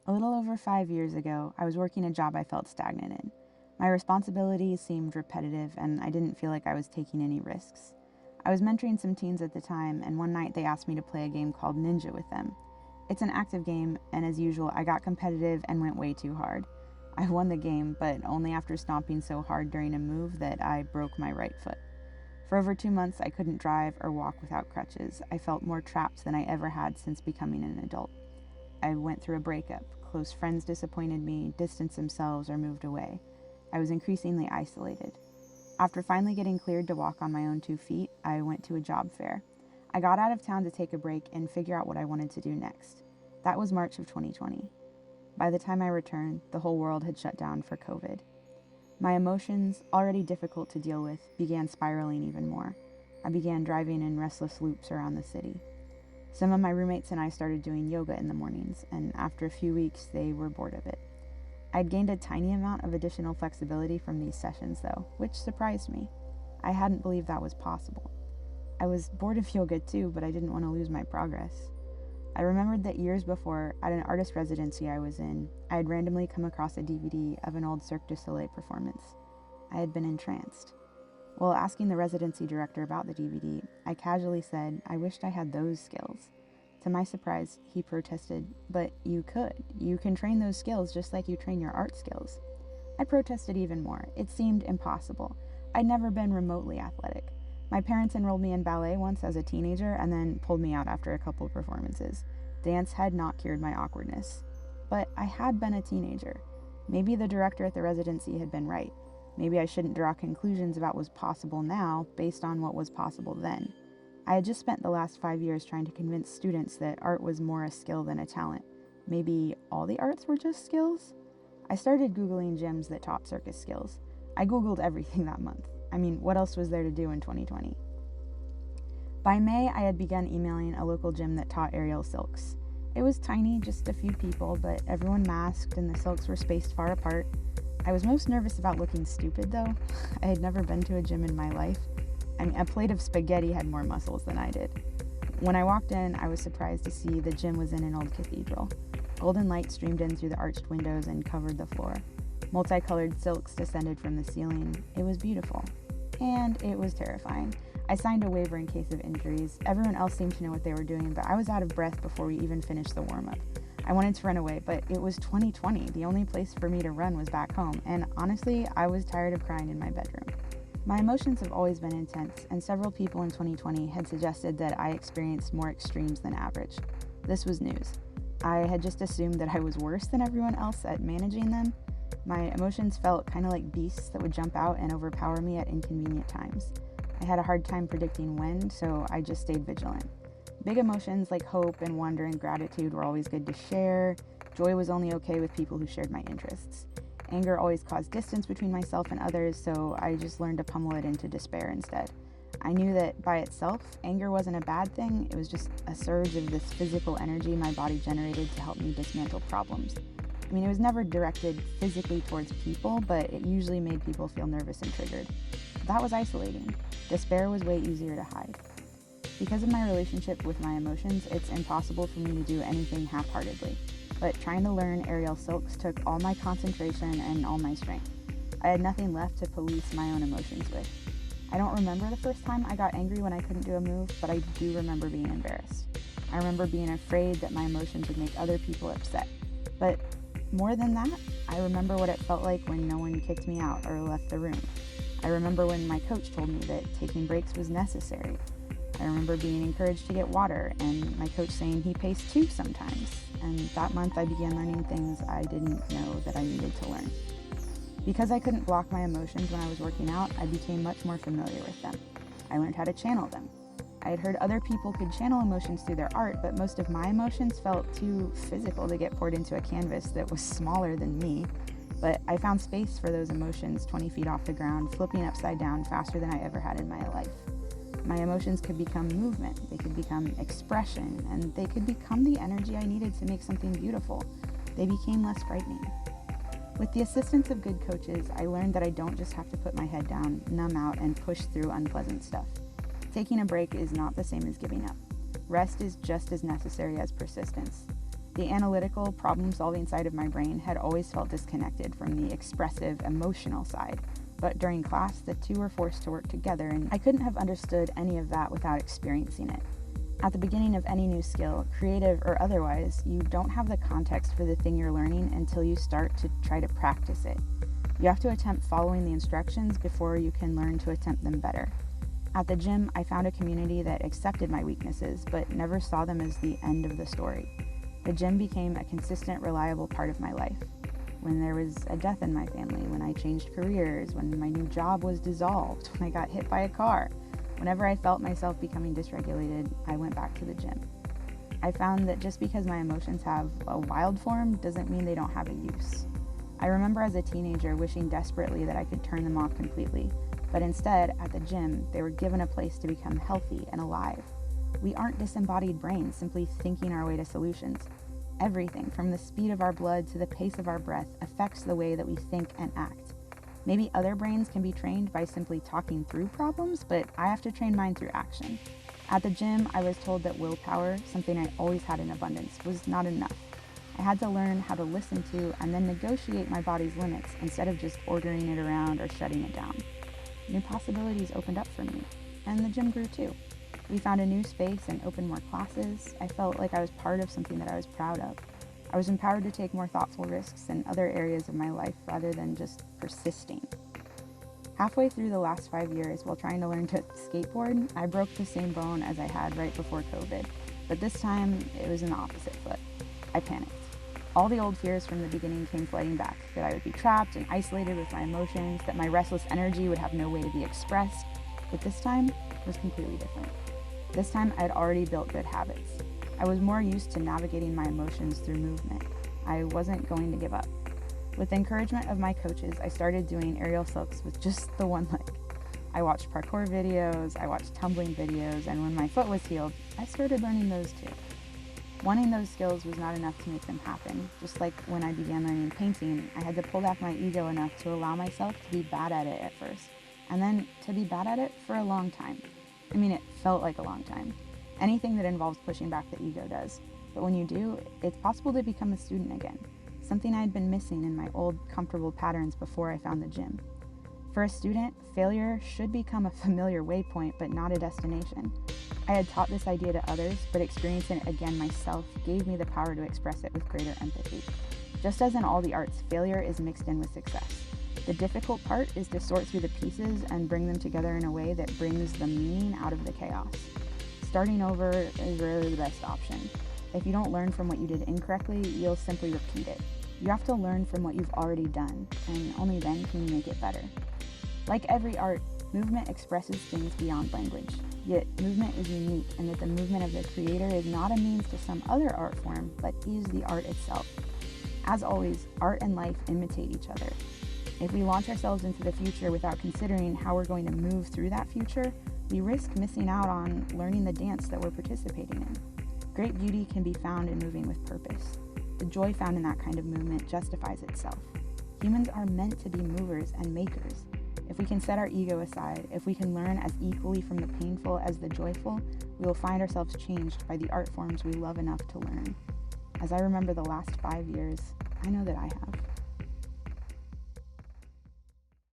A little over 5 years ago, I was working a job I felt stagnant in. My responsibilities seemed repetitive, and I didn't feel like I was taking any risks. I was mentoring some teens at the time, and one night they asked me to play a game called Ninja with them. It's an active game, and as usual, I got competitive and went way too hard. I won the game, but only after stomping so hard during a move that I broke my right foot. For over 2 months, I couldn't drive or walk without crutches. I felt more trapped than I ever had since becoming an adult. I went through a breakup. Close friends disappointed me, distanced themselves, or moved away. I was increasingly isolated. After finally getting cleared to walk on my own 2 feet, I went to a job fair. I got out of town to take a break and figure out what I wanted to do next. That was March of 2020. By the time I returned, the whole world had shut down for COVID. My emotions, already difficult to deal with, began spiraling even more. I began driving in restless loops around the city. Some of my roommates and I started doing yoga in the mornings, and after a few weeks, they were bored of it. I'd gained a tiny amount of additional flexibility from these sessions, though, which surprised me. I hadn't believed that was possible. I was bored of yoga too, but I didn't want to lose my progress. I remembered that years before, at an artist residency I was in, I had randomly come across a DVD of an old Cirque du Soleil performance. I had been entranced. While asking the residency director about the DVD, I casually said I wished I had those skills. To my surprise, he protested, "But you could. You can train those skills just like you train your art skills." I protested even more. It seemed impossible. I'd never been remotely athletic. My parents enrolled me in ballet once as a teenager and then pulled me out after a couple of performances. Dance had not cured my awkwardness. But I had been a teenager. Maybe the director at the residency had been right. Maybe I shouldn't draw conclusions about what was possible now based on what was possible then. I had just spent the last 5 years trying to convince students that art was more a skill than a talent. Maybe all the arts were just skills? I started Googling gyms that taught circus skills. I Googled everything that month. I mean, what else was there to do in 2020? By May, I had begun emailing a local gym that taught aerial silks. It was tiny, just a few people, but everyone masked and the silks were spaced far apart. I was most nervous about looking stupid, though. I had never been to a gym in my life. I mean, a plate of spaghetti had more muscles than I did. When I walked in, I was surprised to see the gym was in an old cathedral. Golden light streamed in through the arched windows and covered the floor. Multicolored silks descended from the ceiling. It was beautiful. And it was terrifying. I signed a waiver in case of injuries. Everyone else seemed to know what they were doing, but I was out of breath before we even finished the warm-up. I wanted to run away, but it was 2020. The only place for me to run was back home, and honestly, I was tired of crying in my bedroom. My emotions have always been intense, and several people in 2020 had suggested that I experienced more extremes than average. This was news. I had just assumed that I was worse than everyone else at managing them. My emotions felt kind of like beasts that would jump out and overpower me at inconvenient times. I had a hard time predicting when, so I just stayed vigilant. Big emotions like hope and wonder and gratitude were always good to share. Joy was only okay with people who shared my interests. Anger always caused distance between myself and others, so I just learned to pummel it into despair instead. I knew that by itself, anger wasn't a bad thing. It was just a surge of this physical energy my body generated to help me dismantle problems. I mean, it was never directed physically towards people, but it usually made people feel nervous and triggered. That was isolating. Despair was way easier to hide. Because of my relationship with my emotions, it's impossible for me to do anything half-heartedly. But trying to learn aerial silks took all my concentration and all my strength. I had nothing left to police my own emotions with. I don't remember the first time I got angry when I couldn't do a move, but I do remember being embarrassed. I remember being afraid that my emotions would make other people upset. But more than that, I remember what it felt like when no one kicked me out or left the room. I remember when my coach told me that taking breaks was necessary. I remember being encouraged to get water and my coach saying he paced too sometimes. And that month I began learning things I didn't know that I needed to learn. Because I couldn't block my emotions when I was working out, I became much more familiar with them. I learned how to channel them. I had heard other people could channel emotions through their art, but most of my emotions felt too physical to get poured into a canvas that was smaller than me. But I found space for those emotions 20 feet off the ground, flipping upside down faster than I ever had in my life. My emotions could become movement, they could become expression, and they could become the energy I needed to make something beautiful. They became less frightening. With the assistance of good coaches, I learned that I don't just have to put my head down, numb out, and push through unpleasant stuff. Taking a break is not the same as giving up. Rest is just as necessary as persistence. The analytical, problem-solving side of my brain had always felt disconnected from the expressive, emotional side, but during class, the two were forced to work together, and I couldn't have understood any of that without experiencing it. At the beginning of any new skill, creative or otherwise, you don't have the context for the thing you're learning until you start to try to practice it. You have to attempt following the instructions before you can learn to attempt them better. At the gym, I found a community that accepted my weaknesses, but never saw them as the end of the story. The gym became a consistent, reliable part of my life. When there was a death in my family, when I changed careers, when my new job was dissolved, when I got hit by a car, whenever I felt myself becoming dysregulated, I went back to the gym. I found that just because my emotions have a wild form doesn't mean they don't have a use. I remember as a teenager wishing desperately that I could turn them off completely, but instead, at the gym, they were given a place to become healthy and alive. We aren't disembodied brains simply thinking our way to solutions. Everything, from the speed of our blood to the pace of our breath, affects the way that we think and act. Maybe other brains can be trained by simply talking through problems, but I have to train mine through action. At the gym, I was told that willpower, something I always had in abundance, was not enough. I had to learn how to listen to and then negotiate my body's limits instead of just ordering it around or shutting it down. New possibilities opened up for me, and the gym grew too. We found a new space and opened more classes. I felt like I was part of something that I was proud of. I was empowered to take more thoughtful risks in other areas of my life rather than just persisting. Halfway through the last 5 years, while trying to learn to skateboard, I broke the same bone as I had right before COVID, but this time it was in the opposite foot. I panicked. All the old fears from the beginning came flooding back, that I would be trapped and isolated with my emotions, that my restless energy would have no way to be expressed, but this time was completely different. This time I had already built good habits. I was more used to navigating my emotions through movement. I wasn't going to give up. With the encouragement of my coaches, I started doing aerial silks with just the one leg. I watched parkour videos, I watched tumbling videos, and when my foot was healed, I started learning those too. Wanting those skills was not enough to make them happen. Just like when I began learning painting, I had to pull back my ego enough to allow myself to be bad at it at first, and then to be bad at it for a long time. I mean, it felt like a long time. Anything that involves pushing back the ego does. But when you do, it's possible to become a student again, something I'd been missing in my old, comfortable patterns before I found the gym. For a student, failure should become a familiar waypoint, but not a destination. I had taught this idea to others, but experiencing it again myself gave me the power to express it with greater empathy. Just as in all the arts, failure is mixed in with success. The difficult part is to sort through the pieces and bring them together in a way that brings the meaning out of the chaos. Starting over is rarely the best option. If you don't learn from what you did incorrectly, you'll simply repeat it. You have to learn from what you've already done, and only then can you make it better. Like every art, movement expresses things beyond language. Yet, movement is unique in that the movement of the creator is not a means to some other art form, but is the art itself. As always, art and life imitate each other. If we launch ourselves into the future without considering how we're going to move through that future, we risk missing out on learning the dance that we're participating in. Great beauty can be found in moving with purpose. The joy found in that kind of movement justifies itself. Humans are meant to be movers and makers. If we can set our ego aside, if we can learn as equally from the painful as the joyful, we will find ourselves changed by the art forms we love enough to learn. As I remember the last 5 years, I know that I have.